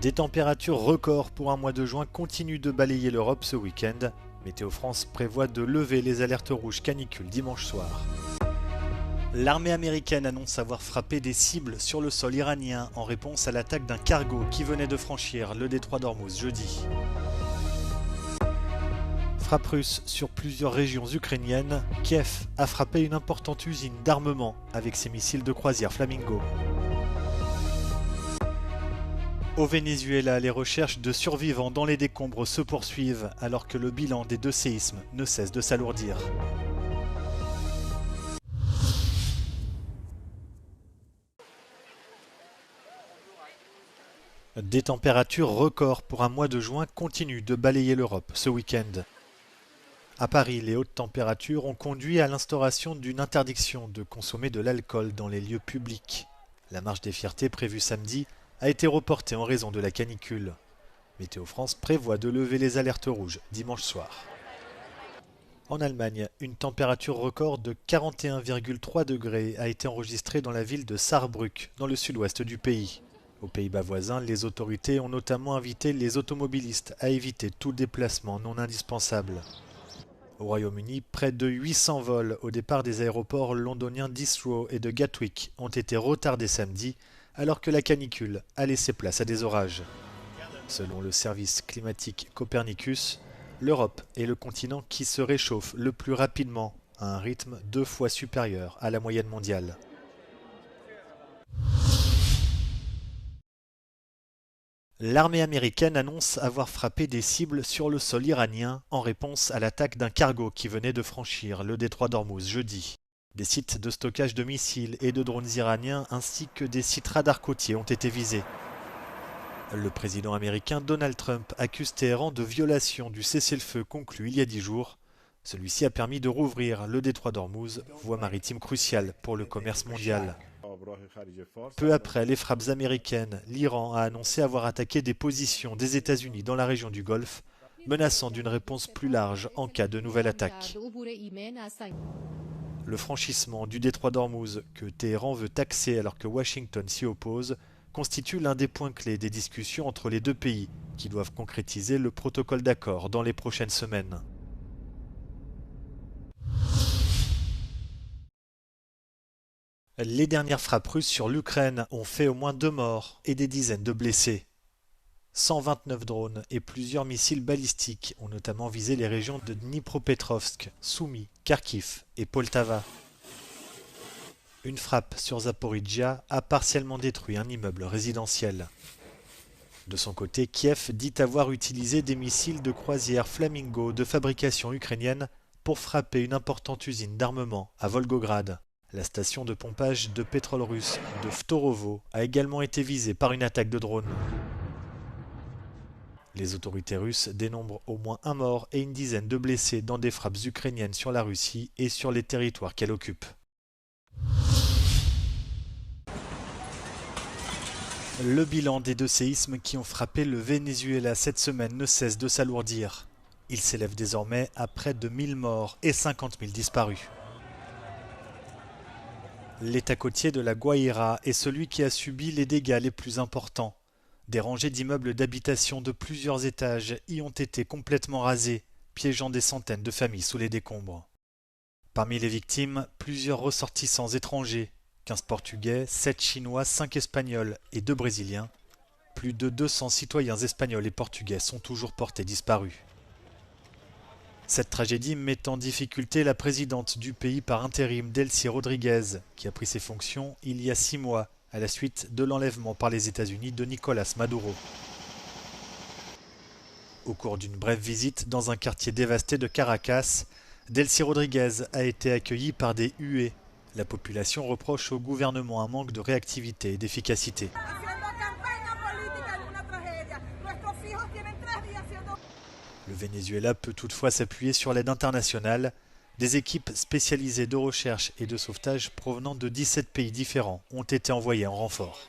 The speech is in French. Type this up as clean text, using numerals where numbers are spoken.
Des températures records pour un mois de juin continuent de balayer l'Europe ce week-end. Météo France prévoit de lever les alertes rouges canicule dimanche soir. L'armée américaine annonce avoir frappé des cibles sur le sol iranien en réponse à l'attaque d'un cargo qui venait de franchir le détroit d'Ormuz jeudi. Frappe russe sur plusieurs régions ukrainiennes, Kiev a frappé une importante usine d'armement avec ses missiles de croisière Flamingo. Au Venezuela, les recherches de survivants dans les décombres se poursuivent alors que le bilan des 2 séismes ne cesse de s'alourdir. Des températures records pour un mois de juin continuent de balayer l'Europe ce week-end. À Paris, les hautes températures ont conduit à l'instauration d'une interdiction de consommer de l'alcool dans les lieux publics. La marche des fiertés prévue samedi a été reportée en raison de la canicule. Météo France prévoit de lever les alertes rouges dimanche soir. En Allemagne, une température record de 41,3 degrés a été enregistrée dans la ville de Saarbrück, dans le sud-ouest du pays. Aux Pays-Bas voisins, les autorités ont notamment invité les automobilistes à éviter tout déplacement non indispensable. Au Royaume-Uni, près de 800 vols au départ des aéroports londoniens d'Heathrow et de Gatwick ont été retardés samedi, alors que la canicule a laissé place à des orages. Selon le service climatique Copernicus, l'Europe est le continent qui se réchauffe le plus rapidement, à un rythme 2 fois supérieur à la moyenne mondiale. L'armée américaine annonce avoir frappé des cibles sur le sol iranien en réponse à l'attaque d'un cargo qui venait de franchir le détroit d'Ormuz jeudi. Des sites de stockage de missiles et de drones iraniens ainsi que des sites radars côtiers ont été visés. Le président américain Donald Trump accuse Téhéran de violation du cessez-le-feu conclu il y a 10 jours. Celui-ci a permis de rouvrir le détroit d'Ormuz, voie maritime cruciale pour le commerce mondial. Peu après les frappes américaines, l'Iran a annoncé avoir attaqué des positions des États-Unis dans la région du Golfe, menaçant d'une réponse plus large en cas de nouvelle attaque. Le franchissement du détroit d'Ormuz, que Téhéran veut taxer alors que Washington s'y oppose, constitue l'un des points clés des discussions entre les deux pays, qui doivent concrétiser le protocole d'accord dans les prochaines semaines. Les dernières frappes russes sur l'Ukraine ont fait au moins 2 morts et des dizaines de blessés. 129 drones et plusieurs missiles balistiques ont notamment visé les régions de Dnipropetrovsk, Soumy, Kharkiv et Poltava. Une frappe sur Zaporijjia a partiellement détruit un immeuble résidentiel. De son côté, Kiev dit avoir utilisé des missiles de croisière Flamingo de fabrication ukrainienne pour frapper une importante usine d'armement à Volgograd. La station de pompage de pétrole russe de Ftorovo a également été visée par une attaque de drone. Les autorités russes dénombrent au moins 1 mort et une dizaine de blessés dans des frappes ukrainiennes sur la Russie et sur les territoires qu'elle occupe. Le bilan des 2 séismes qui ont frappé le Venezuela cette semaine ne cesse de s'alourdir. Il s'élève désormais à près de 1000 morts et 50 000 disparus. L'état côtier de la Guaira est celui qui a subi les dégâts les plus importants. Des rangées d'immeubles d'habitation de plusieurs étages y ont été complètement rasées, piégeant des centaines de familles sous les décombres. Parmi les victimes, plusieurs ressortissants étrangers, 15 Portugais, 7 Chinois, 5 Espagnols et 2 Brésiliens. Plus de 200 citoyens espagnols et portugais sont toujours portés disparus. Cette tragédie met en difficulté la présidente du pays par intérim, Delcy Rodriguez, qui a pris ses fonctions il y a 6 mois, à la suite de l'enlèvement par les États-Unis de Nicolás Maduro. Au cours d'une brève visite dans un quartier dévasté de Caracas, Delcy Rodriguez a été accueillie par des huées. La population reproche au gouvernement un manque de réactivité et d'efficacité. Le Venezuela peut toutefois s'appuyer sur l'aide internationale. Des équipes spécialisées de recherche et de sauvetage provenant de 17 pays différents ont été envoyées en renfort.